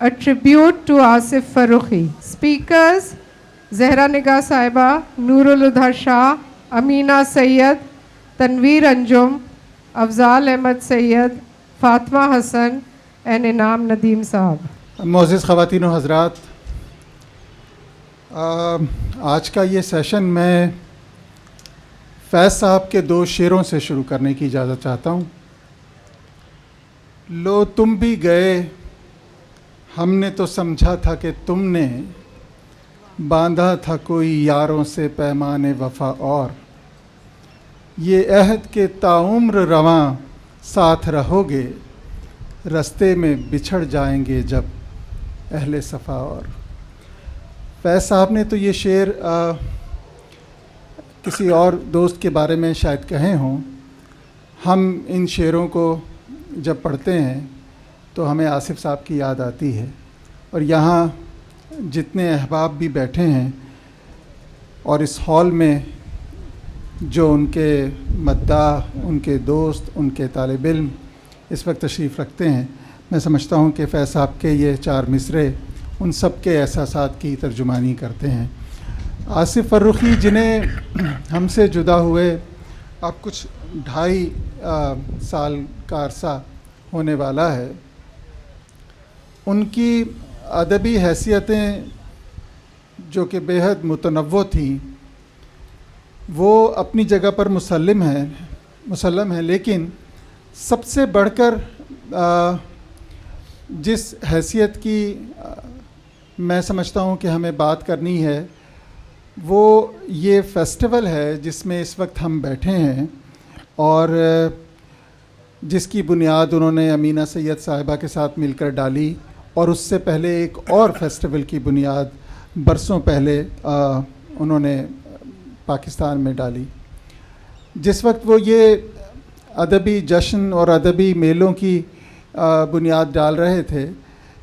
a tribute to Asif Farooqi. Speakers, Zehra Nigar Saiba, Noorul Huda Shah, Amina Sayyed, Tanveer Anjum, Afzal Ahmed Sayyed, Fatma Hassan and Inam Nadeem Sahab. معزز خواتین و حضرات، آج کا یہ session میں فیض صاحب کے 2 شعروں سے شروع کرنے کی اجازت چاہتا ہوں۔ لو تم بھی گئے، ہم نے تو سمجھا تھا کہ تم نے باندھا تھا کوئی یاروں سے پیمان وفا، اور یہ عہد کہ تاعمر رواں ساتھ رہو گے، رستے میں بچھڑ جائیں گے جب اہل صفا۔ اور فیض صاحب نے تو یہ شعر کسی اور دوست کے بارے میں شاید کہے ہوں۔ ہم ان شعروں کو جب پڑھتے ہیں تو ہمیں آصف صاحب کی یاد آتی ہے، اور یہاں جتنے احباب بھی بیٹھے ہیں اور اس ہال میں جو ان کے مداح، ان کے دوست، ان کے طالب علم اس وقت تشریف رکھتے ہیں، میں سمجھتا ہوں کہ فیض صاحب کے یہ 4 مصرعے ان سب کے احساسات کی ترجمانی کرتے ہیں۔ آصف فروخی جنہیں ہم سے جدا ہوئے اب کچھ 2.5 سال کا عرصہ ہونے والا ہے، ان کی ادبی حیثیتیں جو کہ بے حد متنوع تھیں وہ اپنی جگہ پر مسلم ہیں، لیکن سب سے بڑھ کر جس حیثیت کی میں سمجھتا ہوں کہ ہمیں بات کرنی ہے وہ یہ فیسٹیول ہے جس میں اس وقت ہم بیٹھے ہیں، اور جس کی بنیاد انہوں نے امینہ سید صاحبہ کے ساتھ مل کر ڈالی، اور اس سے پہلے ایک اور فیسٹیول کی بنیاد برسوں پہلے انہوں نے پاکستان میں ڈالی۔ جس وقت وہ یہ ادبی جشن اور ادبی میلوں کی بنیاد ڈال رہے تھے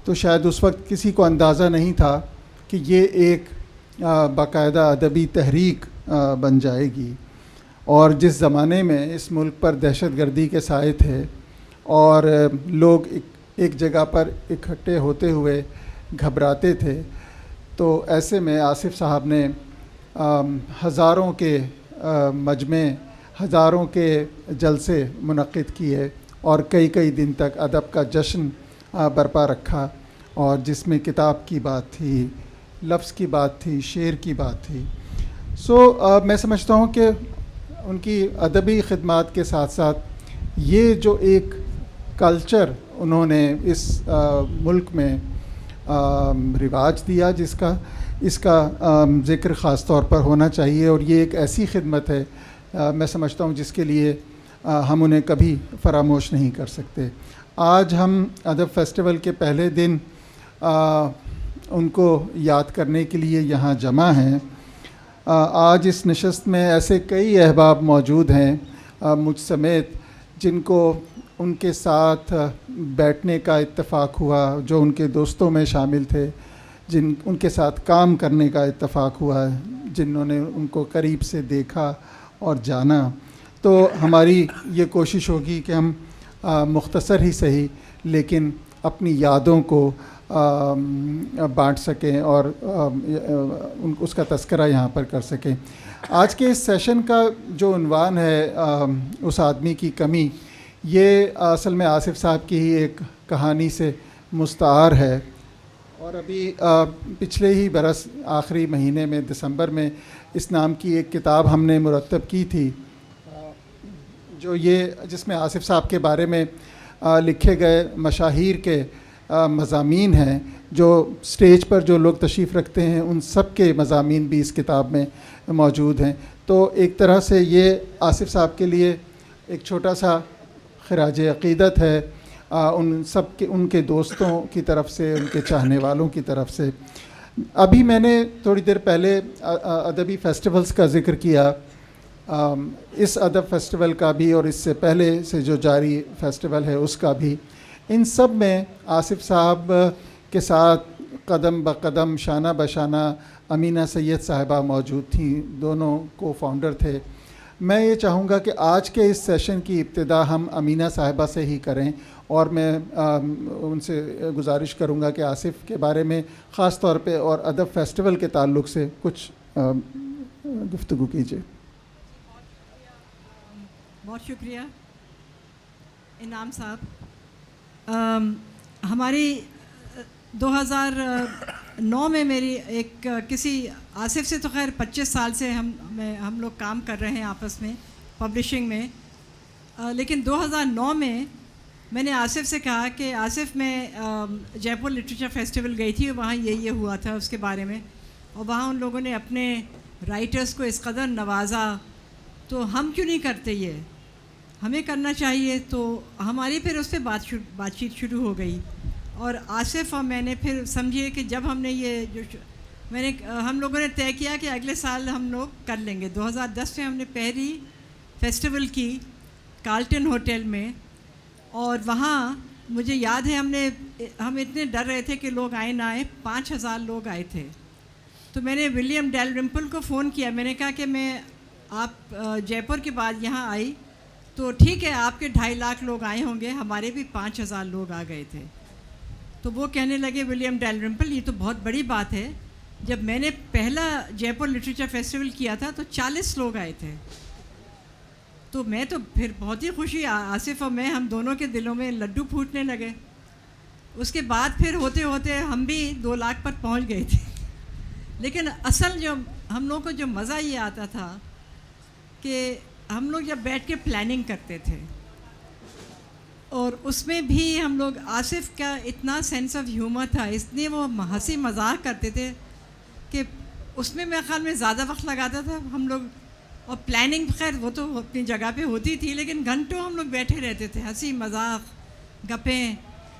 تو شاید اس وقت کسی کو اندازہ نہیں تھا کہ یہ ایک باقاعدہ ادبی تحریک بن جائے گی، اور جس زمانے میں اس ملک پر دہشت گردی کے سائے تھے اور لوگ ایک جگہ پر اکٹھے ہوتے ہوئے گھبراتے تھے، تو ایسے میں آصف صاحب نے ہزاروں کے مجمع، ہزاروں کے جلسے منعقد کیے اور کئی دن تک ادب کا جشن برپا رکھا، اور جس میں کتاب کی بات تھی، لفظ کی بات تھی، شعر کی بات تھی۔ میں سمجھتا ہوں کہ ان کی ادبی خدمات کے ساتھ ساتھ یہ جو ایک کلچر انہوں نے اس ملک میں رواج دیا، اس کا ذکر خاص طور پر ہونا چاہیے، اور یہ ایک ایسی خدمت ہے میں سمجھتا ہوں جس کے لیے ہم انہیں کبھی فراموش نہیں کر سکتے۔ آج ہم ادب فیسٹیول کے پہلے دن ان کو یاد کرنے کے لیے یہاں جمع ہیں۔ آج اس نشست میں ایسے کئی احباب موجود ہیں مجھ سمیت جن کو ان کے ساتھ بیٹھنے کا اتفاق ہوا، جو ان کے دوستوں میں شامل تھے، ان کے ساتھ کام کرنے کا اتفاق ہوا، جنہوں نے ان کو قریب سے دیکھا اور جانا۔ تو ہماری یہ کوشش ہوگی کہ ہم مختصر ہی صحیح لیکن اپنی یادوں کو بانٹ سکیں اور اس کا تذکرہ یہاں پر کر سکیں۔ آج کے اس سیشن کا جو عنوان ہے اس آدمی کی کمی، یہ اصل میں آصف صاحب کی ہی ایک کہانی سے مستعار ہے، اور ابھی پچھلے ہی برس آخری مہینے میں دسمبر میں اس نام کی ایک کتاب ہم نے مرتب کی تھی، جس میں آصف صاحب کے بارے میں لکھے گئے مشاہیر کے مضامین ہیں، جو سٹیج پر جو لوگ تشریف رکھتے ہیں ان سب کے مضامین بھی اس کتاب میں موجود ہیں۔ تو ایک طرح سے یہ آصف صاحب کے لیے ایک چھوٹا سا خراج عقیدت ہے ان کے دوستوں کی طرف سے، ان کے چاہنے والوں کی طرف سے۔ ابھی میں نے تھوڑی دیر پہلے ادبی فیسٹیولز کا ذکر کیا، اس ادب فیسٹیول کا بھی اور اس سے پہلے سے جو جاری فیسٹیول ہے اس کا بھی، ان سب میں آصف صاحب کے ساتھ قدم بقدم، شانہ بشانہ امینہ سید صاحبہ موجود تھیں، دونوں کو فاؤنڈر تھے۔ میں یہ چاہوں گا کہ آج کے اس سیشن کی ابتدا ہم امینہ صاحبہ سے ہی کریں اور میں ان سے گزارش کروں گا کہ آصف کے بارے میں خاص طور پہ اور ادب فیسٹیول کے تعلق سے کچھ گفتگو کیجیے. بہت شکریہ انعام صاحب. ہماری 2009 میں میری ایک کسی آصف سے تو خیر 25 سال سے ہم لوگ کام کر رہے ہیں آپس میں پبلشنگ میں, لیکن 2009 میں نے آصف سے کہا کہ آصف میں جے پور لٹریچر فیسٹیول گئی تھی, وہاں یہ ہوا تھا اس کے بارے میں, اور وہاں ان لوگوں نے اپنے رائٹرز کو اس قدر نوازا, تو ہم کیوں نہیں کرتے, یہ ہمیں کرنا چاہیے. تو ہماری پھر اس پہ بات چیت شروع ہو گئی, اور آصف اور میں نے پھر سمجھیے کہ جب ہم نے یہ ہم لوگوں نے طے کیا کہ اگلے سال ہم لوگ کر لیں گے. 2010 میں ہم نے پہلی فیسٹیول کی کارلٹن ہوٹل میں, اور وہاں مجھے یاد ہے ہم اتنے ڈر رہے تھے کہ لوگ آئے نہ آئے, 5000 لوگ آئے تھے. تو میں نے ولیم ڈیلرمپل کو فون کیا, میں نے کہا کہ آپ جے پور کے بعد یہاں آئی تو ٹھیک ہے, آپ کے 2.5 لاکھ لوگ آئے ہوں گے, ہمارے بھی 5000 لوگ آ گئے تھے. تو وہ کہنے لگے ولیم ڈیلرمپل یہ تو بہت بڑی بات ہے, جب میں نے پہلا جے پور لٹریچر فیسٹیول کیا تھا تو 40 لوگ آئے تھے. تو میں تو پھر بہت ہی خوشی, آصف اور میں ہم دونوں کے دلوں میں لڈو پھوٹنے لگے. اس کے بعد پھر ہوتے ہوتے ہم بھی 2 لاکھ پر پہنچ گئے تھے. لیکن اصل جو ہم لوگوں کو جو مزہ یہ آتا تھا کہ ہم لوگ جب بیٹھ کے پلاننگ کرتے تھے, اور اس میں بھی ہم لوگ آصف کا اتنا سینس آف ہیومر تھا, اتنے وہ ہنسی مذاق کرتے تھے کہ اس میں میرے خیال میں زیادہ وقت لگاتا تھا ہم لوگ. اور پلاننگ خیر وہ تو اپنی جگہ پہ ہوتی تھی, لیکن گھنٹوں ہم لوگ بیٹھے رہتے تھے, ہنسی مذاق گپیں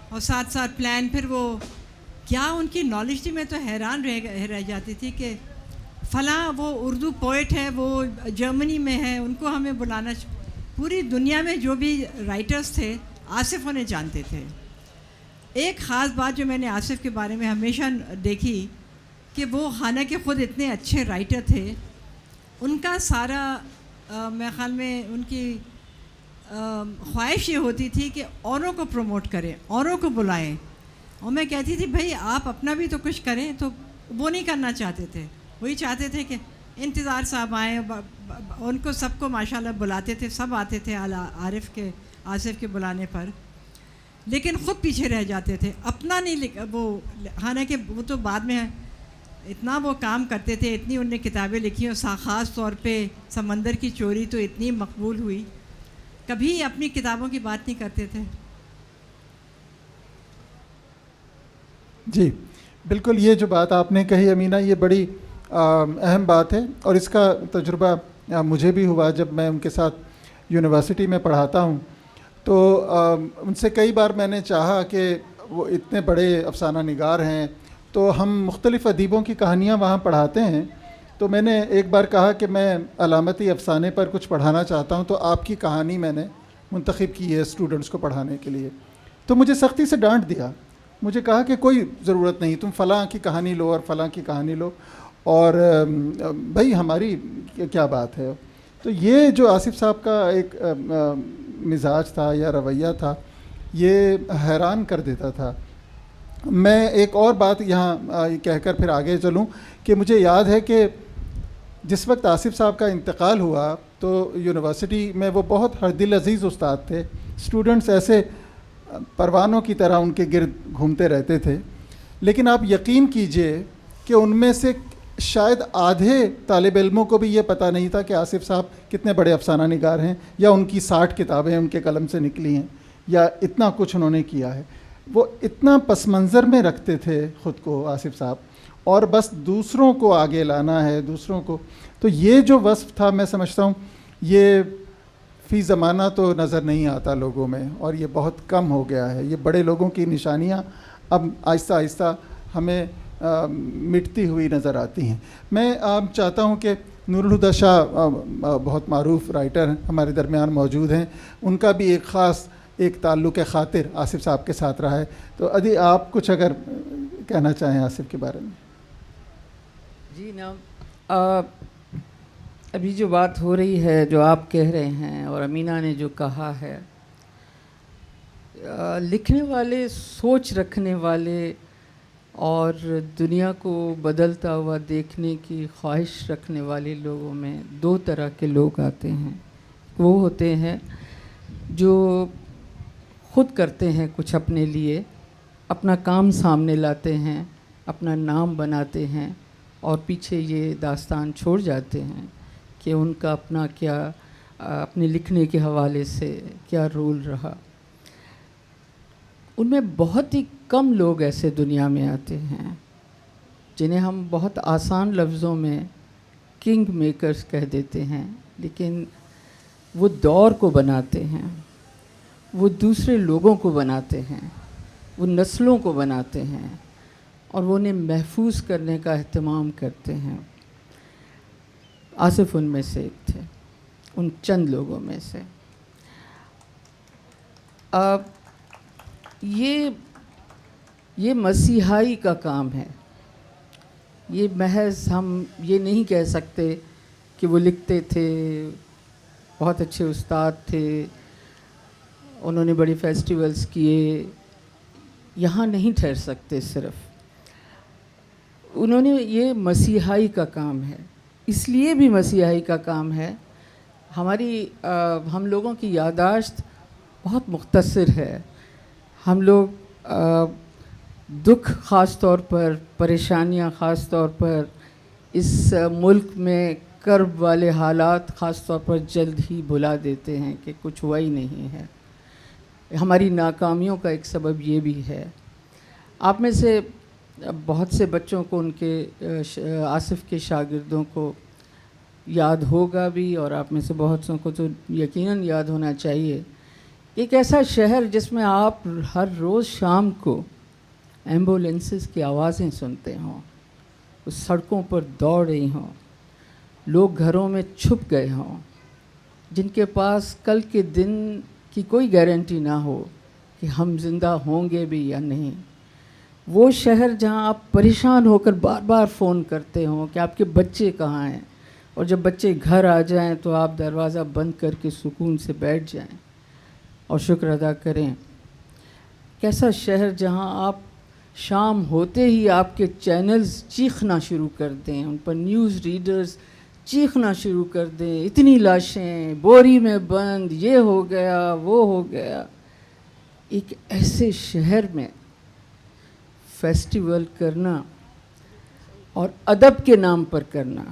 اور ساتھ ساتھ پلان. پھر وہ کیا ان کی نالج تھی, میں تو حیران رہ جاتی تھی کہ فلاں وہ اردو پوئٹ ہے, وہ جرمنی میں ہے, ان کو ہمیں بلانا. پوری دنیا میں جو بھی رائٹرز تھے آصف انہیں جانتے تھے. ایک خاص بات جو میں نے آصف کے بارے میں ہمیشہ دیکھی کہ وہ حالانکہ خود اتنے اچھے رائٹر تھے, ان کا سارا میرے خیال میں ان کی خواہش یہ ہوتی تھی کہ اوروں کو پروموٹ کریں, اوروں کو بلائیں. اور میں کہتی تھی بھائی آپ اپنا بھی تو کچھ کریں. تو وہ نہیں کرنا چاہتے تھے, وہی چاہتے تھے کہ انتظار صاحب آئیں, ان کو سب کو ماشاءاللہ بلاتے تھے, سب آتے تھے آصف کے بلانے پر, لیکن خود پیچھے رہ جاتے تھے, اپنا نہیں. وہ حالانکہ وہ تو بعد میں اتنا وہ کام کرتے تھے, اتنی انہوں نے کتابیں لکھی, اور خاص طور پہ سمندر کی چوری تو اتنی مقبول ہوئی, کبھی اپنی کتابوں کی بات نہیں کرتے تھے. جی بالکل, یہ جو بات آپ نے کہی امینہ, یہ بڑی اہم بات ہے, اور اس کا تجربہ مجھے بھی ہوا جب میں ان کے ساتھ یونیورسٹی میں پڑھاتا ہوں. تو ان سے کئی بار میں نے چاہا کہ وہ اتنے بڑے افسانہ نگار ہیں, تو ہم مختلف ادیبوں کی کہانیاں وہاں پڑھاتے ہیں. تو میں نے ایک بار کہا کہ میں علامتی افسانے پر کچھ پڑھانا چاہتا ہوں, تو آپ کی کہانی میں نے منتخب کی ہے اسٹوڈنٹس کو پڑھانے کے لیے. تو مجھے سختی سے ڈانٹ دیا, مجھے کہا کہ کوئی ضرورت نہیں, تم فلاں کی کہانی لو اور فلاں کی کہانی لو, اور بھائی ہماری کیا بات ہے. تو یہ جو آصف صاحب کا ایک مزاج تھا یا رویہ تھا, یہ حیران کر دیتا تھا. میں ایک اور بات یہاں کہہ کر پھر آگے چلوں کہ مجھے یاد ہے کہ جس وقت آصف صاحب کا انتقال ہوا تو یونیورسٹی میں وہ بہت ہر دل عزیز استاد تھے. اسٹوڈنٹس ایسے پروانوں کی طرح ان کے گرد گھومتے رہتے تھے, لیکن آپ یقین کیجئے کہ ان میں سے شاید آدھے طالب علموں کو بھی یہ پتہ نہیں تھا کہ آصف صاحب کتنے بڑے افسانہ نگار ہیں, یا ان کی 60 کتابیں ان کے قلم سے نکلی ہیں, یا اتنا کچھ انہوں نے کیا ہے. وہ اتنا پس منظر میں رکھتے تھے خود کو آصف صاحب, اور بس دوسروں کو آگے لانا ہے, دوسروں کو. تو یہ جو وصف تھا, میں سمجھتا ہوں یہ فی زمانہ تو نظر نہیں آتا لوگوں میں, اور یہ بہت کم ہو گیا ہے. یہ بڑے لوگوں کی نشانیاں اب آہستہ آہستہ ہمیں مٹتی ہوئی نظر آتی ہیں. میں چاہتا ہوں کہ نور الہدیٰ شاہ بہت معروف رائٹر ہمارے درمیان موجود ہیں, ان کا بھی ایک خاص ایک تعلق خاطر آصف صاحب کے ساتھ رہا ہے. تو ادی آپ کچھ اگر کہنا چاہیں آصف کے بارے میں. جی نعم, ابھی جو بات ہو رہی ہے, جو آپ کہہ رہے ہیں, اور امینہ نے جو کہا ہے, لکھنے والے، سوچ رکھنے والے اور دنیا کو بدلتا ہوا دیکھنے کی خواہش رکھنے والے لوگوں میں دو طرح کے لوگ آتے ہیں. وہ ہوتے ہیں جو خود کرتے ہیں کچھ اپنے لیے، اپنا کام سامنے لاتے ہیں، اپنا نام بناتے ہیں اور پیچھے یہ داستان چھوڑ جاتے ہیں کہ ان کا اپنا کیا اپنے لکھنے کے حوالے سے کیا رول رہا. ان میں بہت ہی کم لوگ ایسے دنیا میں آتے ہیں جنہیں ہم بہت آسان لفظوں میں کنگ میکرز کہہ دیتے ہیں، لیکن وہ دور کو بناتے ہیں، وہ دوسرے لوگوں کو بناتے ہیں، وہ نسلوں کو بناتے ہیں اور وہ انہیں محفوظ کرنے کا اہتمام کرتے ہیں. آصف ان میں سے ایک تھے، ان چند لوگوں میں سے. اب یہ مسیحائی کا کام ہے. یہ محض ہم یہ نہیں کہہ سکتے کہ وہ لکھتے تھے، بہت اچھے استاد تھے، انہوں نے بڑے فیسٹیولز کیے. یہاں نہیں ٹھہر سکتے. صرف انہوں نے یہ مسیحائی کا کام ہے. اس لیے بھی مسیحائی کا کام ہے، ہم لوگوں کی یادداشت بہت مختصر ہے. ہم لوگ دکھ خاص طور پر، پریشانیاں خاص طور پر، اس ملک میں کرب والے حالات خاص طور پر جلد ہی بھلا دیتے ہیں کہ کچھ ہوا ہی نہیں ہے. ہماری ناکامیوں کا ایک سبب یہ بھی ہے. آپ میں سے بہت سے بچوں کو، ان کے آصف کے شاگردوں کو یاد ہوگا بھی، اور آپ میں سے بہت سوں کو تو یقیناً یاد ہونا چاہیے. ایک ایسا شہر جس میں آپ ہر روز شام کو ایمبولینسز کی آوازیں سنتے ہوں، اس سڑکوں پر دوڑ رہی ہوں، لوگ گھروں میں چھپ گئے ہوں، جن کے پاس کل کے دن کی کوئی گارنٹی نہ ہو کہ ہم زندہ ہوں گے بھی یا نہیں. وہ شہر جہاں آپ پریشان ہو کر بار بار فون کرتے ہوں کہ آپ کے بچے کہاں ہیں، اور جب بچے گھر آ جائیں تو آپ دروازہ بند کر کے سکون سے بیٹھ جائیں اور شکر ادا کریں. کیسا شہر جہاں آپ شام ہوتے ہی آپ کے چینلز چیخنا شروع کر دیں، ان پر نیوز ریڈرز چیخنا شروع کر دیں، اتنی لاشیں بوری میں بند، یہ ہو گیا وہ ہو گیا. ایک ایسے شہر میں فیسٹیول کرنا اور ادب کے نام پر کرنا،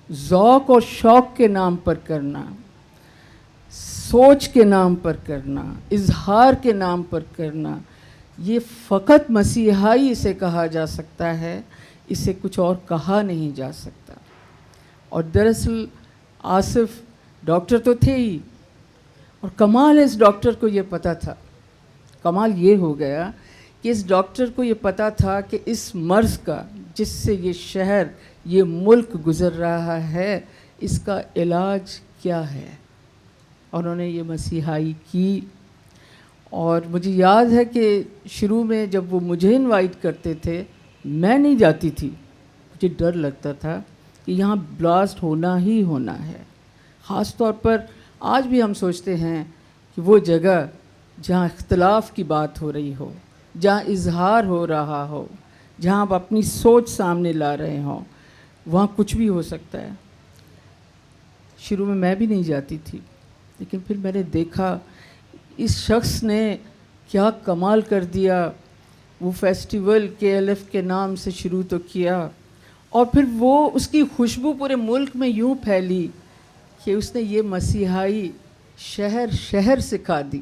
ذوق اور شوق کے نام پر کرنا، سوچ کے نام پر کرنا، اظہار کے نام پر کرنا، یہ فقط مسیحائی اسے کہا جا سکتا ہے. اسے کچھ اور کہا نہیں جا سکتا. اور دراصل آصف ڈاکٹر تو تھے ہی، اور کمال اس ڈاکٹر کو یہ پتہ تھا. کمال یہ ہو گیا کہ اس ڈاکٹر کو یہ پتہ تھا کہ اس مرض کا جس سے یہ شہر، یہ ملک گزر رہا ہے، اس کا علاج کیا ہے. اور انہوں نے یہ مسیحائی کی. اور مجھے یاد ہے کہ شروع میں جب وہ مجھے انوائٹ کرتے تھے، میں نہیں جاتی تھی. مجھے ڈر لگتا تھا کہ یہاں بلاسٹ ہونا ہی ہونا ہے. خاص طور پر آج بھی ہم سوچتے ہیں کہ وہ جگہ جہاں اختلاف کی بات ہو رہی ہو، جہاں اظہار ہو رہا ہو، جہاں آپ اپنی سوچ سامنے لا رہے ہوں، وہاں کچھ بھی ہو سکتا ہے. شروع میں بھی نہیں جاتی تھی، لیکن پھر میں نے دیکھا اس شخص نے کیا کمال کر دیا. وہ فیسٹیول KLF کے نام سے شروع تو کیا، اور پھر وہ اس کی خوشبو پورے ملک میں یوں پھیلی کہ اس نے یہ مسیحائی شہر سکھا دی.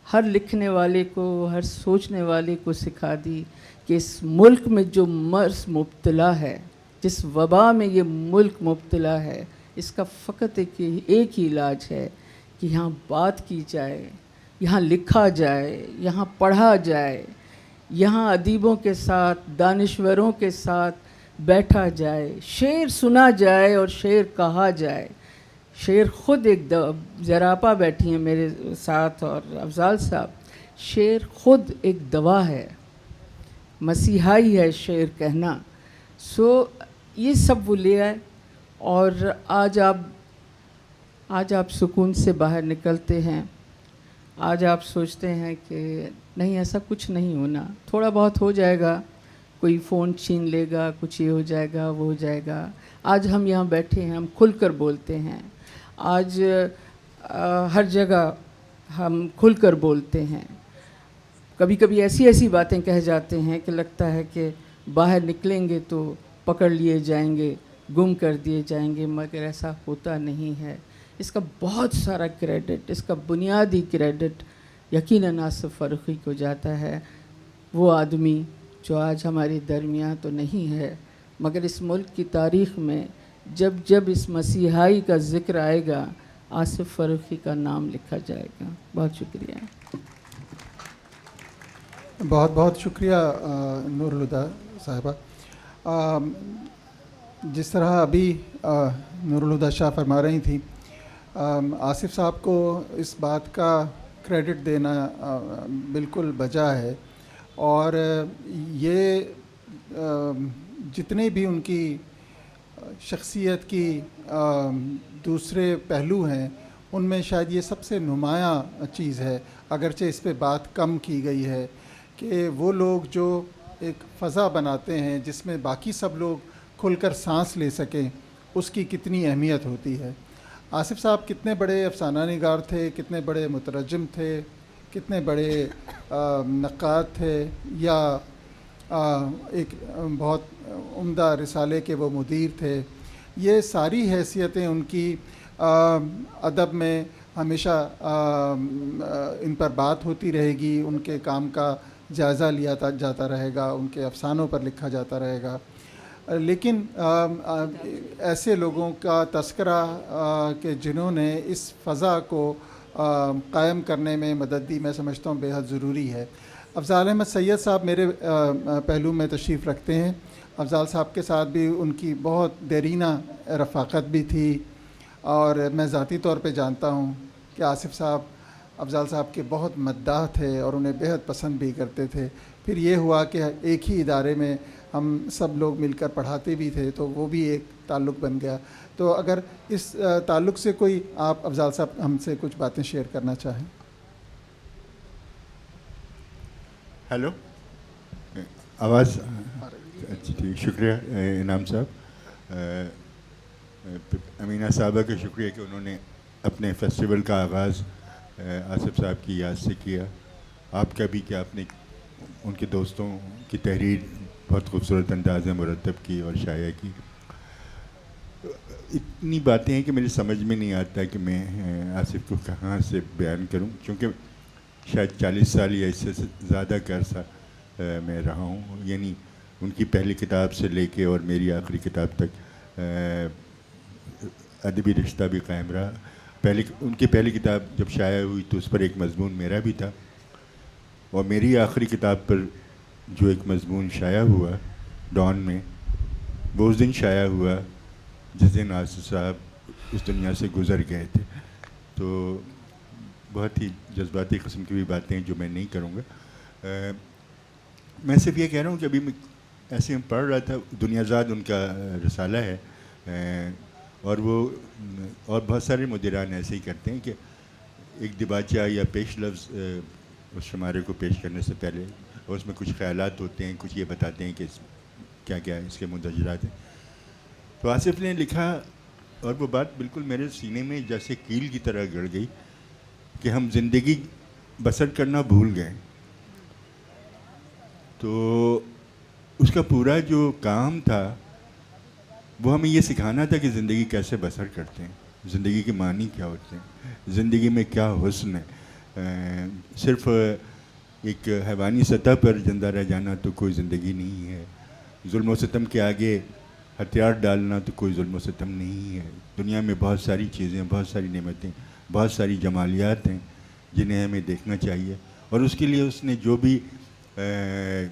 ہر لکھنے والے کو، ہر سوچنے والے کو سکھا دی کہ اس ملک میں جو مرض مبتلا ہے، جس وبا میں یہ ملک مبتلا ہے، اس کا فقط ایک ہی علاج ہے کہ یہاں بات کی جائے، یہاں لکھا جائے، یہاں پڑھا جائے، یہاں ادیبوں کے ساتھ، دانشوروں کے ساتھ بیٹھا جائے، شعر سنا جائے اور شعر کہا جائے. شعر خود ایک زراپا بیٹھی ہیں میرے ساتھ اور افضال صاحب، شعر خود ایک دوا ہے، مسیحائی ہے شعر کہنا. یہ سب وہ لے آئے، اور آج آپ سکون سے باہر نکلتے ہیں. آج آپ سوچتے ہیں کہ نہیں ایسا کچھ نہیں ہونا, تھوڑا بہت ہو جائے گا, کوئی فون چھین لے گا, کچھ یہ ہو جائے گا, وہ ہو جائے گا. آج ہم یہاں بیٹھے ہیں, ہم کھل کر بولتے ہیں. آج ہر جگہ ہم کھل کر بولتے ہیں. کبھی کبھی ایسی باتیں کہہ جاتے ہیں کہ لگتا ہے کہ باہر نکلیں گے تو پکڑ لیے جائیں گے, گم کر دیے جائیں گے, مگر ایسا ہوتا نہیں ہے. اس کا بہت سارا کریڈٹ, اس کا بنیادی کریڈٹ یقیناً آصف فاروقی کو جاتا ہے. وہ آدمی جو آج ہمارے درمیان تو نہیں ہے, مگر اس ملک کی تاریخ میں جب اس مسیحائی کا ذکر آئے گا, آصف فاروقی کا نام لکھا جائے گا. بہت شکریہ. بہت بہت شکریہ نور الہدیٰ صاحبہ. جس طرح ابھی نور الہدیٰ شاہ فرما رہی تھیں, آصف صاحب کو اس بات کا کریڈٹ دینا بالکل بجا ہے, اور یہ جتنے بھی ان کی شخصیت کی دوسرے پہلو ہیں, ان میں شاید یہ سب سے نمایاں چیز ہے, اگرچہ اس پہ بات کم کی گئی ہے, کہ وہ لوگ جو ایک فضا بناتے ہیں جس میں باقی سب لوگ کھل کر سانس لے سکیں, اس کی کتنی اہمیت ہوتی ہے. آصف صاحب کتنے بڑے افسانہ نگار تھے, کتنے بڑے مترجم تھے, کتنے بڑے نقاد تھے, یا ایک بہت عمدہ رسالے کے وہ مدیر تھے. یہ ساری حیثیتیں ان کی ادب میں ہمیشہ ان پر بات ہوتی رہے گی, ان کے کام کا جائزہ لیا جاتا رہے گا, ان کے افسانوں پر لکھا جاتا رہے گا. لیکن ایسے لوگوں کا تذکرہ کہ جنہوں نے اس فضا کو قائم کرنے میں مدد دی, میں سمجھتا ہوں بے حد ضروری ہے. افضال احمد سید صاحب میرے پہلو میں تشریف رکھتے ہیں. افضال صاحب کے ساتھ بھی ان کی بہت دیرینہ رفاقت بھی تھی, اور میں ذاتی طور پہ جانتا ہوں کہ آصف صاحب افضال صاحب کے بہت مداح تھے اور انہیں بہت پسند بھی کرتے تھے. پھر یہ ہوا کہ ایک ہی ادارے میں ہم سب لوگ مل کر پڑھاتے بھی تھے, تو وہ بھی ایک تعلق بن گیا. تو اگر اس تعلق سے کوئی آپ افضال صاحب ہم سے کچھ باتیں شیئر کرنا چاہیں. ہیلو, آواز اچھی ٹھیک. شکریہ انعام صاحب. امینہ صاحبہ کا شکریہ کہ انہوں نے اپنے فیسٹیول کا آغاز آصف صاحب کی یاد سے کیا. آپ کا بھی کہ آپ نے ان کے دوستوں کی تحریر بہت خوبصورت انداز میں مرتب کی اور شائع کی. اتنی باتیں ہیں کہ میری سمجھ میں نہیں آتا کہ میں آصف کو کہاں سے بیان کروں, کیونکہ شاید 40 سال یا اس سے زیادہ کا عرصہ میں رہا ہوں. یعنی ان کی پہلی کتاب سے لے کے اور میری آخری کتاب تک ادبی رشتہ بھی قائم رہا. ان کی پہلی کتاب جب شائع ہوئی تو اس پر ایک مضمون میرا بھی تھا, اور میری آخری کتاب پر جو ایک مضمون شائع ہوا ڈان میں, وہ اس دن شائع ہوا جس دن آصف صاحب اس دنیا سے گزر گئے تھے. تو بہت ہی جذباتی قسم کی بھی باتیں جو میں نہیں کروں گا. میں صرف یہ کہہ رہا ہوں کہ ابھی میں ایسے ہم پڑھ رہا تھا, دنیا زاد ان کا رسالہ ہے, اور وہ اور بہت سارے مدیران ایسے ہی کرتے ہیں کہ ایک دباچہ یا پیش لفظ اس شمارے کو پیش کرنے سے پہلے, اور اس میں کچھ خیالات ہوتے ہیں, کچھ یہ بتاتے ہیں کہ کیا کیا ہے اس کے مندرجات ہیں. تو آصف نے لکھا, اور وہ بات بالکل میرے سینے میں جیسے کیل کی طرح گڑ گئی, کہ ہم زندگی بسر کرنا بھول گئے. تو اس کا پورا جو کام تھا وہ ہمیں یہ سکھانا تھا کہ زندگی کیسے بسر کرتے ہیں, زندگی کے معنی کیا ہوتے ہیں, زندگی میں کیا حسن ہے. صرف ایک حیوانی سطح پر زندہ رہ جانا تو کوئی زندگی نہیں ہے. ظلم و ستم کے آگے ہتھیار ڈالنا تو کوئی ظلم و ستم نہیں ہے. دنیا میں بہت ساری چیزیں, بہت ساری نعمتیں, بہت ساری جمالیات ہیں جنہیں ہمیں دیکھنا چاہیے. اور اس کے لیے اس نے جو بھی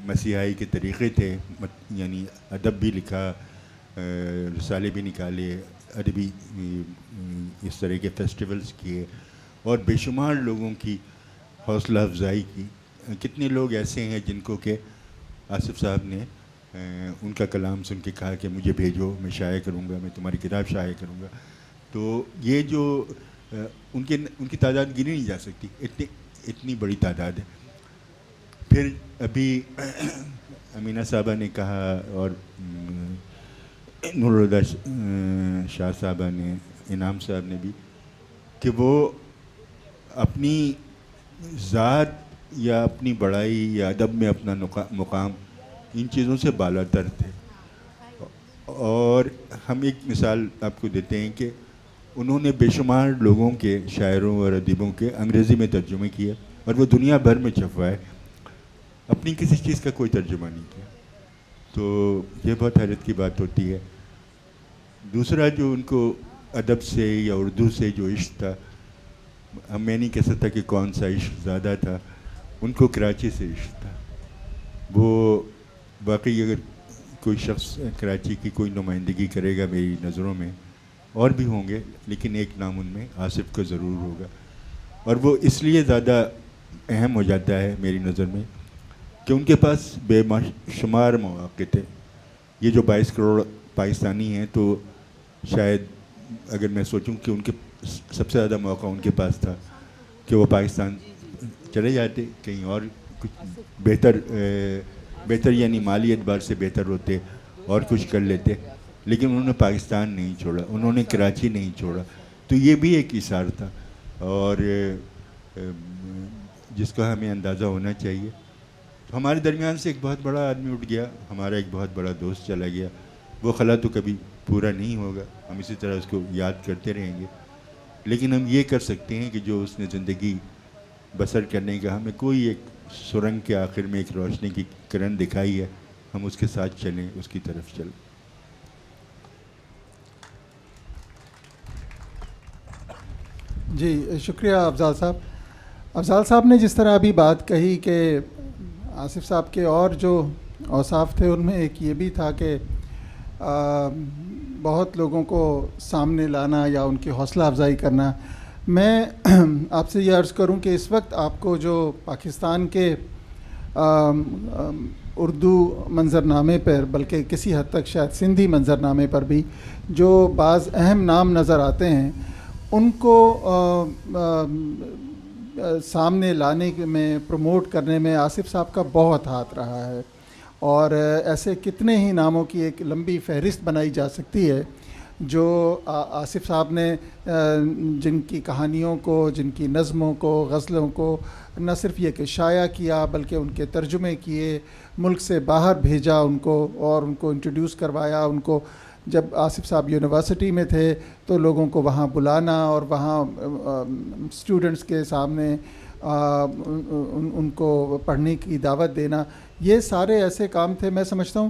مسیحائی کے طریقے تھے, یعنی ادب بھی لکھا, رسالے بھی نکالے, ادبی اس طرح کے فیسٹیولز کیے, اور بے شمار لوگوں کی حوصلہ افزائی کی. کتنے لوگ ایسے ہیں جن کو کہ آصف صاحب نے ان کا کلام سن کے کہا کہ مجھے بھیجو, میں شائع کروں گا, میں تمہاری کتاب شائع کروں گا. تو یہ جو ان کی تعداد گنی نہیں جا سکتی. اتنی بڑی تعداد ہے. پھر ابھی امینہ صاحبہ نے کہا اور نورالہدیٰ شاہ صاحبہ نے, انعام صاحب نے بھی, کہ وہ اپنی ذات یا اپنی بڑائی یا ادب میں اپنا مقام ان چیزوں سے بالا تر تھے. اور ہم ایک مثال آپ کو دیتے ہیں کہ انہوں نے بے شمار لوگوں کے, شاعروں اور ادیبوں کے انگریزی میں ترجمے کیے اور وہ دنیا بھر میں چھپوائے, اپنی کسی چیز کا کوئی ترجمہ نہیں کیا. تو یہ بہت حیرت کی بات ہوتی ہے. دوسرا جو ان کو ادب سے یا اردو سے جو عشق تھا, میں نہیں کہہ سکتا کہ کون سا عشق زیادہ تھا, ان کو کراچی سے عشق تھا. وہ باقی اگر کوئی شخص کراچی کی کوئی نمائندگی کرے گا میری نظروں میں, اور بھی ہوں گے, لیکن ایک نام ان میں آصف کا ضرور ہوگا. اور وہ اس لیے زیادہ اہم ہو جاتا ہے میری نظر میں کہ ان کے پاس بے شمار مواقع تھے. یہ جو 22 کروڑ پاکستانی ہیں, تو شاید اگر میں سوچوں کہ ان کے سب سے زیادہ موقع ان کے پاس تھا کہ وہ پاکستان چلے جاتے, کہیں اور کچھ بہتر یعنی مالی اعتبار سے بہتر ہوتے اور کچھ کر لیتے, لیکن انہوں نے پاکستان نہیں چھوڑا, انہوں نے کراچی نہیں چھوڑا. تو یہ بھی ایک اثار تھا اور جس کا ہمیں اندازہ ہونا چاہیے. ہمارے درمیان سے ایک بہت بڑا آدمی اٹھ گیا, ہمارا ایک بہت بڑا دوست چلا گیا. وہ خلا تو کبھی پورا نہیں ہوگا, ہم اسی طرح اس کو یاد کرتے رہیں گے, لیکن ہم یہ کر سکتے ہیں کہ جو اس نے زندگی بسر کرنے کا ہمیں کوئی ایک سرنگ کے آخر میں ایک روشنی کی کرن دکھائی ہے, ہم اس کے ساتھ چلیں, اس کی طرف چلیں. جی شکریہ افضال صاحب. افضال صاحب نے جس طرح ابھی بات کہی کہ آصف صاحب کے اور جو اوصاف تھے, ان میں ایک یہ بھی تھا کہ بہت لوگوں کو سامنے لانا یا ان کی حوصلہ افزائی کرنا. میں آپ سے یہ عرض کروں کہ اس وقت آپ کو جو پاکستان کے اردو منظرنامے پر, بلکہ کسی حد تک شاید سندھی منظرنامے پر بھی جو بعض اہم نام نظر آتے ہیں, ان کو سامنے لانے میں, پروموٹ کرنے میں آصف صاحب کا بہت ہاتھ رہا ہے. اور ایسے کتنے ہی ناموں کی ایک لمبی فہرست بنائی جا سکتی ہے جو آصف صاحب نے جن کی کہانیوں کو, جن کی نظموں کو, غزلوں کو نہ صرف یہ کہ شائع کیا بلکہ ان کے ترجمے کیے, ملک سے باہر بھیجا ان کو اور ان کو انٹروڈیوس کروایا. ان کو جب آصف صاحب یونیورسٹی میں تھے تو لوگوں کو وہاں بلانا اور وہاں اسٹوڈنٹس کے سامنے ان کو پڑھنے کی دعوت دینا, یہ سارے ایسے کام تھے. میں سمجھتا ہوں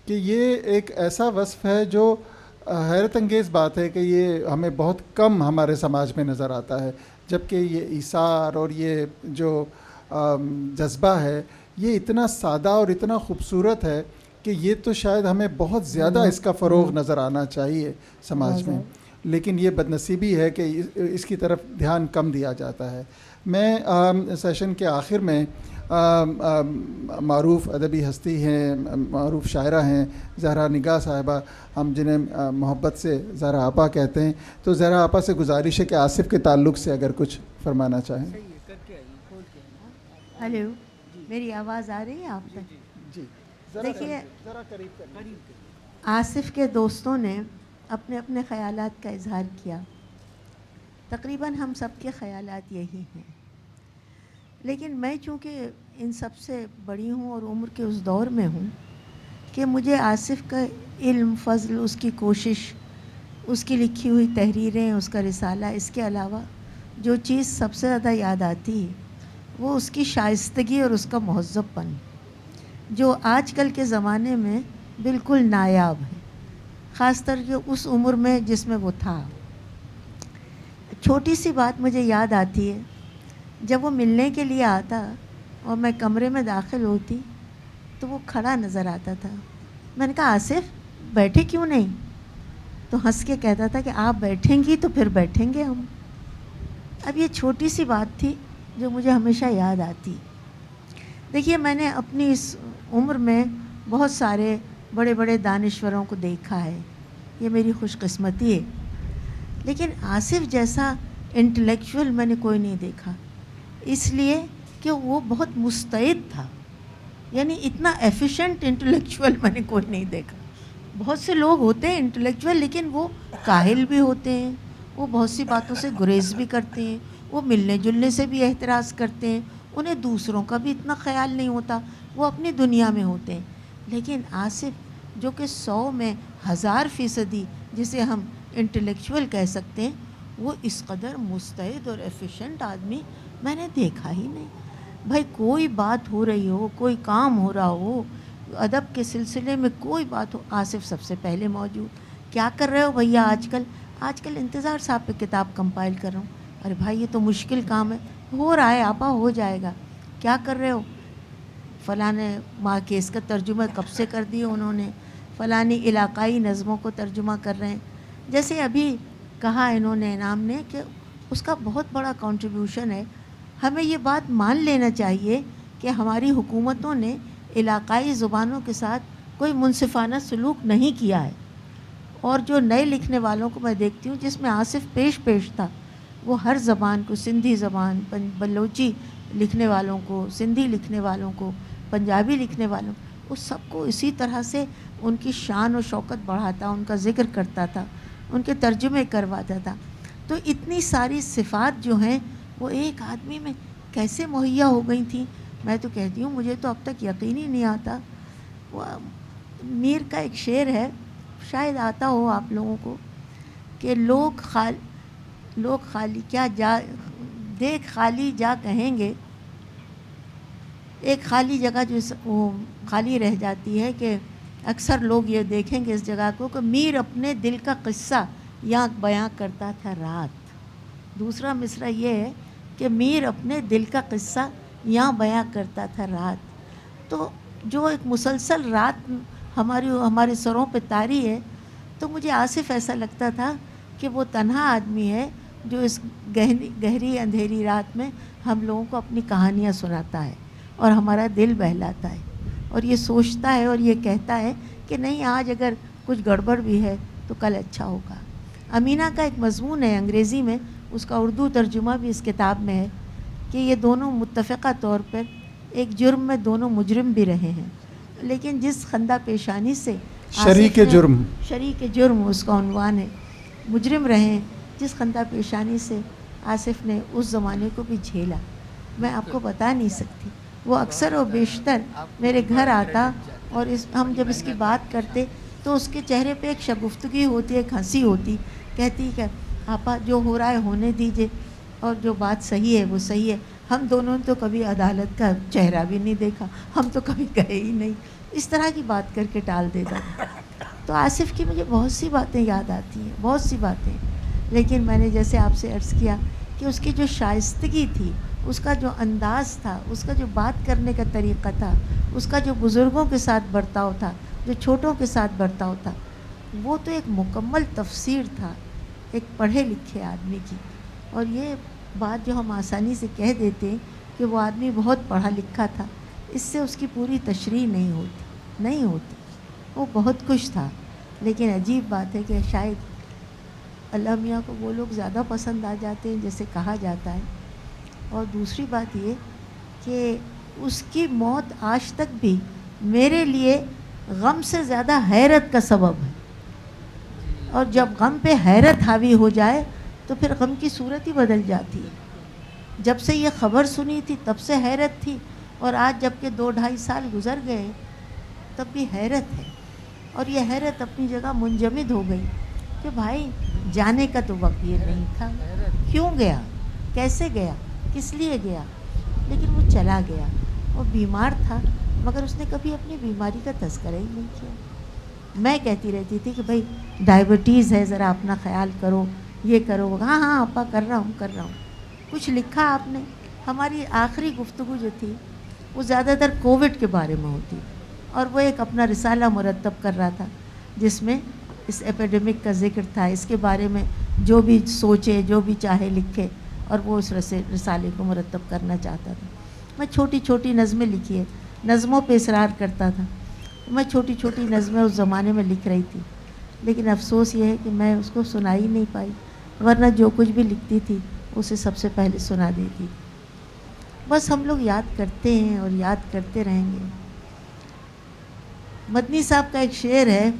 کہ یہ ایک ایسا وصف ہے جو حیرت انگیز بات ہے کہ یہ ہمیں بہت کم ہمارے سماج میں نظر آتا ہے, جبکہ یہ ایثار اور یہ جو جذبہ ہے یہ اتنا سادہ اور اتنا خوبصورت ہے کہ یہ تو شاید ہمیں بہت زیادہ اس کا فروغ نظر آنا چاہیے سماج میں, لیکن یہ بدنصیبی ہے کہ اس کی طرف دھیان کم دیا جاتا ہے. میں سیشن کے آخر میں معروف ادبی ہستی ہیں, معروف شاعرہ ہیں زہرا نگاہ صاحبہ, ہم جنہیں محبت سے زہرا آپا کہتے ہیں, تو زہرا آپا سے گزارش ہے کہ آصف کے تعلق سے اگر کچھ فرمانا چاہیں. ہیلو, میری آواز آ رہی ہے آپ تک؟ جی دیکھیے, آصف کے دوستوں نے اپنے اپنے خیالات کا اظہار کیا. تقریباً ہم سب کے خیالات یہی ہیں, لیکن میں چونکہ ان سب سے بڑی ہوں اور عمر کے اس دور میں ہوں کہ مجھے آصف کا علم, فضل, اس کی کوشش, اس کی لکھی ہوئی تحریریں, اس کا رسالہ, اس کے علاوہ جو چیز سب سے زیادہ یاد آتی ہے وہ اس کی شائستگی اور اس کا مہذب پن, جو آج کل کے زمانے میں بالکل نایاب ہے, خاص طر جو اس عمر میں جس میں وہ تھا. چھوٹی سی بات مجھے یاد آتی ہے, جب وہ ملنے کے لیے آتا اور میں کمرے میں داخل ہوتی تو وہ کھڑا نظر آتا تھا. میں نے کہا آصف بیٹھے کیوں نہیں؟ تو ہنس کے کہتا تھا کہ آپ بیٹھیں گی تو پھر بیٹھیں گے ہم. اب یہ چھوٹی سی بات تھی جو مجھے ہمیشہ یاد آتی. دیکھیے, میں نے اپنی اس عمر میں بہت سارے بڑے بڑے دانشوروں کو دیکھا ہے, یہ میری خوش قسمتی ہے, لیکن آصف جیسا انٹلیکچوئل میں نے کوئی نہیں دیکھا. اس لیے کہ وہ بہت مستعد تھا. یعنی اتنا ایفیشینٹ انٹلیکچوئل میں نے کوئی نہیں دیکھا. بہت سے لوگ ہوتے ہیں انٹلیکچوئل لیکن وہ کاہل بھی ہوتے ہیں, وہ بہت سی باتوں سے گریز بھی کرتے ہیں, وہ ملنے جلنے سے بھی احتراز کرتے ہیں, انہیں دوسروں کا بھی اتنا خیال نہیں ہوتا, وہ اپنی دنیا میں ہوتے ہیں. لیکن آصف جو کہ 100 میں 1000% جسے ہم انٹلیکچوئل کہہ سکتے ہیں, وہ اس قدر مستعد اور ایفیشینٹ آدمی میں نے دیکھا ہی نہیں. بھائی کوئی بات ہو رہی ہو, کوئی کام ہو رہا ہو, ادب کے سلسلے میں کوئی بات ہو, آصف سب سے پہلے موجود. کیا کر رہے ہو بھیا آج کل انتظار صاحب پہ کتاب کمپائل کر رہا ہوں. ارے بھائی یہ تو مشکل کام ہے. ہو رہا ہے آپا, ہو جائے گا. کیا کر رہے ہو؟ فلاں ماں کیس کا ترجمہ کب سے کر دیے انہوں نے, فلانی علاقائی نظموں کو ترجمہ کر رہے ہیں. جیسے ابھی کہا انہوں نے انعام نے کہ اس کا بہت بڑا کنٹریبیوشن ہے. ہمیں یہ بات مان لینا چاہیے کہ ہماری حکومتوں نے علاقائی زبانوں کے ساتھ کوئی منصفانہ سلوک نہیں کیا ہے. اور جو نئے لکھنے والوں کو میں دیکھتی ہوں جس میں آصف پیش تھا, وہ ہر زبان کو, سندھی زبان, بلوچی لکھنے والوں کو, سندھی لکھنے والوں کو, پنجابی لکھنے والوں, اس سب کو اسی طرح سے ان کی شان و شوکت بڑھاتا, ان کا ذکر کرتا تھا, ان کے ترجمے کرواتا تھا. تو اتنی ساری صفات جو ہیں وہ ایک آدمی میں کیسے مہیا ہو گئی تھیں, میں تو کہتی ہوں مجھے تو اب تک یقین ہی نہیں آتا. وہ میر کا ایک شعر ہے, شاید آتا ہو آپ لوگوں کو, کہ لوگ خالی کیا جا دیکھ خالی جا کہیں گے. ایک خالی جگہ جو وہ خالی رہ جاتی ہے کہ اکثر لوگ یہ دیکھیں گے اس جگہ کو کہ میر اپنے دل کا قصہ یہاں بیاں کرتا تھا رات. دوسرا مصرع یہ ہے کہ میر اپنے دل کا قصہ یہاں بیاں کرتا تھا رات. تو جو ایک مسلسل رات ہمارے سروں پہ طاری ہے, تو مجھے آصف ایسا لگتا تھا کہ وہ تنہا آدمی ہے جو اس گہری اندھیری رات میں ہم لوگوں کو اپنی کہانیاں سناتا ہے اور ہمارا دل بہلاتا ہے, اور یہ سوچتا ہے اور یہ کہتا ہے کہ نہیں آج اگر کچھ گڑبڑ بھی ہے تو کل اچھا ہوگا. امینہ کا ایک مضمون ہے انگریزی میں, اس کا اردو ترجمہ بھی اس کتاب میں ہے, کہ یہ دونوں متفقہ طور پر ایک جرم میں دونوں مجرم بھی رہے ہیں, لیکن جس خندہ پیشانی سے شریک جرم اس کا عنوان ہے, مجرم رہے ہیں, جس خندہ پیشانی سے آصف نے اس زمانے کو بھی جھیلا, میں آپ کو بتا نہیں سکتی. وہ اکثر و بیشتر میرے گھر آتا اور ہم جب اس کی بات کرتے تو اس کے چہرے پہ ایک شگفتگی ہوتی, ایک ہنسی ہوتی. کہتی کہ آپا جو ہو رہا ہے ہونے دیجئے, اور جو بات صحیح ہے وہ صحیح ہے. ہم دونوں نے تو کبھی عدالت کا چہرہ بھی نہیں دیکھا, ہم تو کبھی گئے ہی نہیں. اس طرح کی بات کر کے ٹال دیتا تھا. تو آصف کی مجھے بہت سی باتیں یاد آتی ہیں, بہت سی باتیں. لیکن میں نے جیسے آپ سے عرض کیا کہ اس کی جو شائستگی تھی, اس کا جو انداز تھا, اس کا جو بات کرنے کا طریقہ تھا, اس کا جو بزرگوں کے ساتھ برتاؤ تھا, جو چھوٹوں کے ساتھ برتاؤ تھا, وہ تو ایک مکمل تفسیر تھا ایک پڑھے لکھے آدمی کی. اور یہ بات جو ہم آسانی سے کہہ دیتے ہیں کہ وہ آدمی بہت پڑھا لکھا تھا, اس سے اس کی پوری تشریح نہیں ہوتی. وہ بہت کچھ تھا, لیکن عجیب بات ہے کہ شاید اللہ میاں کو وہ لوگ زیادہ پسند آ جاتے ہیں جیسے کہا جاتا ہے. اور دوسری بات یہ کہ اس کی موت آج تک بھی میرے لیے غم سے زیادہ حیرت کا سبب ہے. اور جب غم پہ حیرت حاوی ہو جائے تو پھر غم کی صورت ہی بدل جاتی ہے. جب سے یہ خبر سنی تھی تب سے حیرت تھی, اور آج جب کہ 2-2.5 سال گزر گئے تب بھی حیرت ہے. اور یہ حیرت اپنی جگہ منجمد ہو گئی کہ بھائی جانے کا تو وقت یہ نہیں تھا, کیوں گیا, کیسے گیا, کس لیے گیا, لیکن وہ چلا گیا. وہ بیمار تھا مگر اس نے کبھی اپنی بیماری کا تذکرہ ہی نہیں کیا. میں کہتی رہتی تھی کہ بھائی ڈائبٹیز ہے, ذرا اپنا خیال کرو, یہ کرو. ہاں ہاں آپا کر رہا ہوں. کچھ لکھا آپ نے؟ ہماری آخری گفتگو جو تھی وہ زیادہ تر کووڈ کے بارے میں ہوتی, اور وہ ایک اپنا رسالہ مرتب کر رہا تھا جس میں اس ایپیڈیمک کا ذکر تھا. اس کے بارے میں جو بھی سوچے, جو بھی چاہے لکھے, اور وہ اس رسالے کو مرتب کرنا چاہتا تھا. میں چھوٹی چھوٹی نظمیں لکھی ہے, نظموں پہ اصرار کرتا تھا. میں چھوٹی چھوٹی نظمیں اس زمانے میں لکھ رہی تھی, لیکن افسوس یہ ہے کہ میں اس کو سنا ہی نہیں پائی, ورنہ جو کچھ بھی لکھتی تھی اسے سب سے پہلے سنا دیتی. بس ہم لوگ یاد کرتے ہیں اور یاد کرتے رہیں گے. مدنی صاحب کا ایک شعر ہے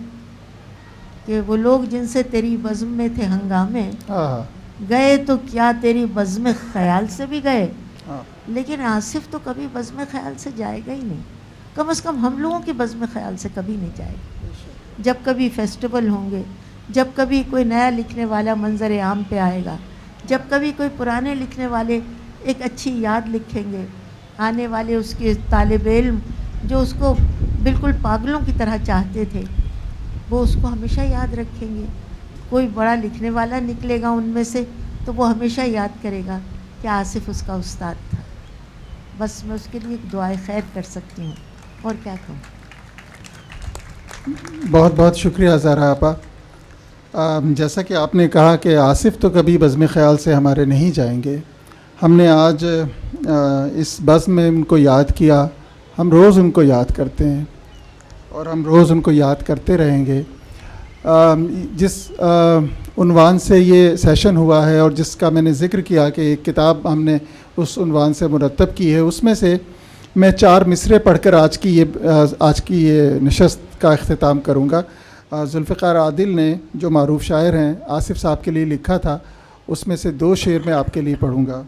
کہ وہ لوگ جن سے تیری بزم میں تھے ہنگامے گئے تو کیا تیری بزم خیال سے بھی گئے, لیکن آصف تو کبھی بزم خیال سے جائے گا ہی نہیں. کم از کم ہم لوگوں کی بزم خیال سے کبھی نہیں جائے گا. جب کبھی فیسٹیول ہوں گے, جب کبھی کوئی نیا لکھنے والا منظر عام پہ آئے گا, جب کبھی کوئی پرانے لکھنے والے ایک اچھی یاد لکھیں گے, آنے والے اس کے طالب علم جو اس کو بالکل پاگلوں کی طرح چاہتے تھے, وہ اس کو ہمیشہ یاد رکھیں گے. کوئی بڑا لکھنے والا نکلے گا ان میں سے تو وہ ہمیشہ یاد کرے گا کہ آصف اس کا استاد تھا. بس میں اس کے لیے ایک دعائے خیر کر سکتی ہوں, اور کیا کہوں. بہت بہت شکریہ زہرا آپا. جیسا کہ آپ نے کہا کہ آصف تو کبھی بزم خیال سے ہمارے نہیں جائیں گے, ہم نے آج اس بزم میں ان کو یاد کیا. ہم روز ان کو یاد کرتے ہیں اور ہم روز ان کو یاد کرتے رہیں گے. جس عنوان سے یہ سیشن ہوا ہے اور جس کا میں نے ذکر کیا کہ ایک کتاب ہم نے اس عنوان سے مرتب کی ہے, اس میں سے میں 4 مصرے پڑھ کر آج کی یہ نشست کا اختتام کروں گا. ذوالفقار عادل نے جو معروف شاعر ہیں آصف صاحب کے لیے لکھا تھا, اس میں سے 2 شعر میں آپ کے لیے پڑھوں گا.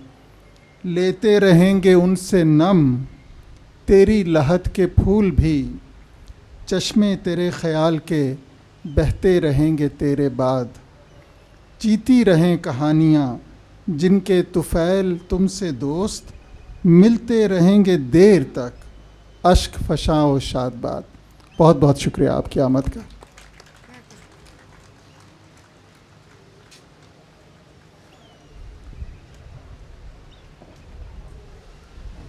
لیتے رہیں گے ان سے نم تیری لہت کے پھول بھی, چشمے تیرے خیال کے بہتے رہیں گے تیرے بعد. جیتی رہیں کہانیاں جن کے طفیل تم سے دوست, ملتے رہیں گے دیر تک اشک فشاں و شاد باد. بہت بہت شکریہ آپ کی آمد کا.